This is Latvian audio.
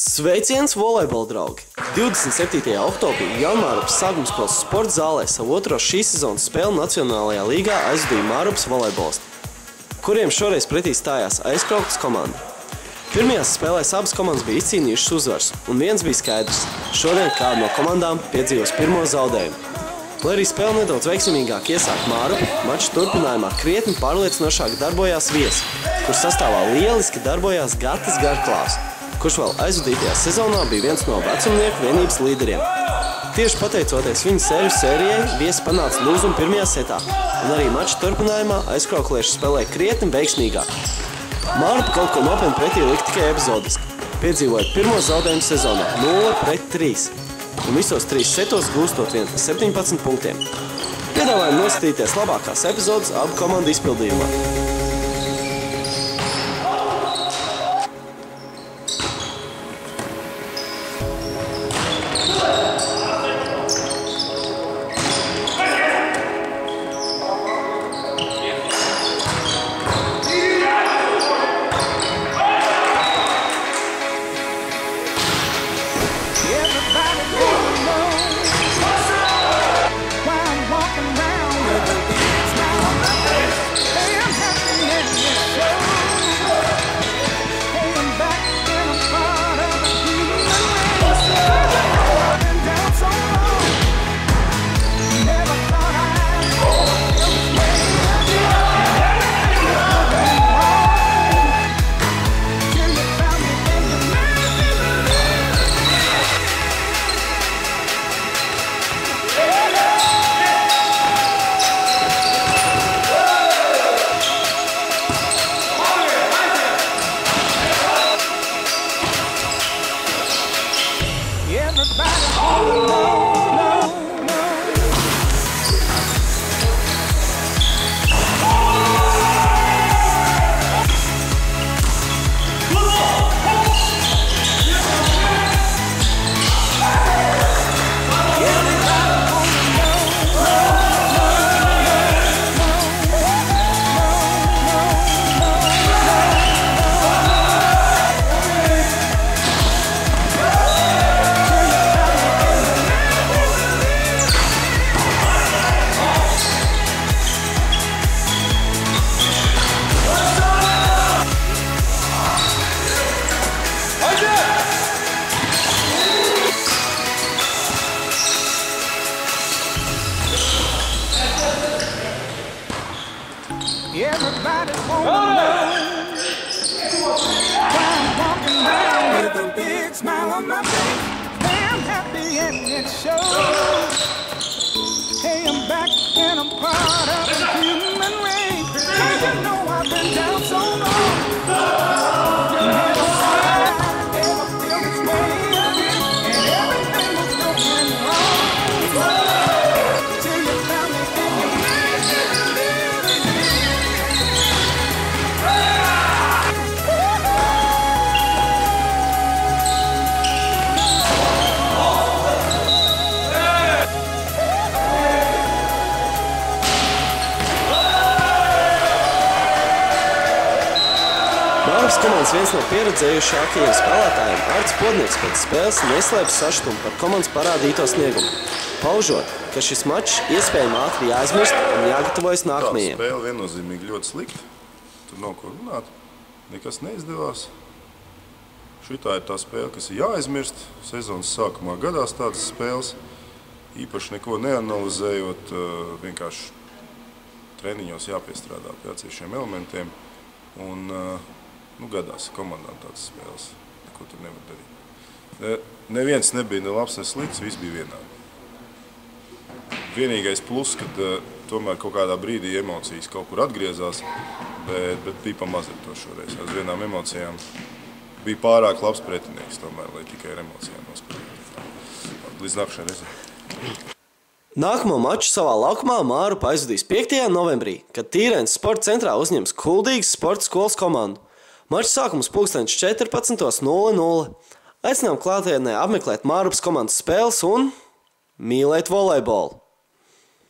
Sveiciens volejbola draugi! 27. oktobrī Jaunmārupas Sākumspils sporta zālē savu otro šīs sezonas spēli Nacionālajā līgā aizvadīja Mārupas volejbolisti, kuriem šoreiz pretī stājās Aizkraukles komanda. Pirmajās spēlēs abas komandas bija izcīnījušas uzvaras, un viens bija skaidrs – šodien kāda no komandām piedzīvos pirmo zaudējumu. Lai arī spēle nedaudz veiksmīgāk iesāk Mārupa, mača turpinājumā krietni pārliecinošāk darbojās viesi, kur sastāvā lieliski darbojās Gatis Garklāvs, kurš vēl aizvadītajā sezonā bija viens no vecumnieku vienības līderiem. Tieši pateicoties viņa servis sērijai, viesi panāca lūzumu pirmajā setā, un arī mača turpinājumā aizkrauklieši spēlēja krietni veiksmīgāk. Mārupa kaut ko nopietni pretī lika tikai epizodiski, piedzīvojot pirmo zaudējumu sezonā 0-3, un visos 3 setos gūstot vien 17 punktiem. Piedāvājam noskatīties labākās epizodes abu komandu izpildījumā. Everybody wanna know why I'm walking around with a big smile on my face. Hey, I'm happy and it shows. Hey, I'm back and I'm part of the human race. Hey, you know I've been down so long. Never feel this way again, and everything was going wrong. Till you found me and you made me believe in you. Mārupas komandas viens no pieredzējušākajiem spēlētājiem Arts Podnieks pēc spēles neslēpj sašutumu par komandas parādīto sniegumu, paužot, ka šis mačs iespējami ātri jāaizmirst un jāgatavojas nākamajiem. Tā spēle viennozīmīgi ļoti slikta. Tur nav ko runāt. Nekas neizdevās. Šitā ir tā spēle, kas ir jāaizmirst. Sezonas sākumā gadās tādas spēles. Īpaši neko neanalizējot, vienkārši treniņos jāpiestrādā pie atsevišķiem elementiem. Un gadās komandām tādas spēles. Neko tur nevar darīt. Neviens nebija ne labs, ne slikts, viss bija vienādi. Vienīgais plus, kad tomēr kaut kādā brīdī emocijas kaut kur atgriezās, bet bija pamaz ar to šoreiz. Uz vienām emocijām bija pārāk labs pretinieks tomēr, lai tikai ar emocijām nospēlētu. Līdz nākamajai reizei. Nākamo maču savā laukumā Mārupa aizvadīs 5. novembrī, kad Tīrēnas sporta centrā uzņems Kuldīgas sporta skolas komandu. Mača sākums pulksteņš 14:00. Aicinām klātienē apmeklēt Mārupas komandas spēles un mīlēt volejbolu.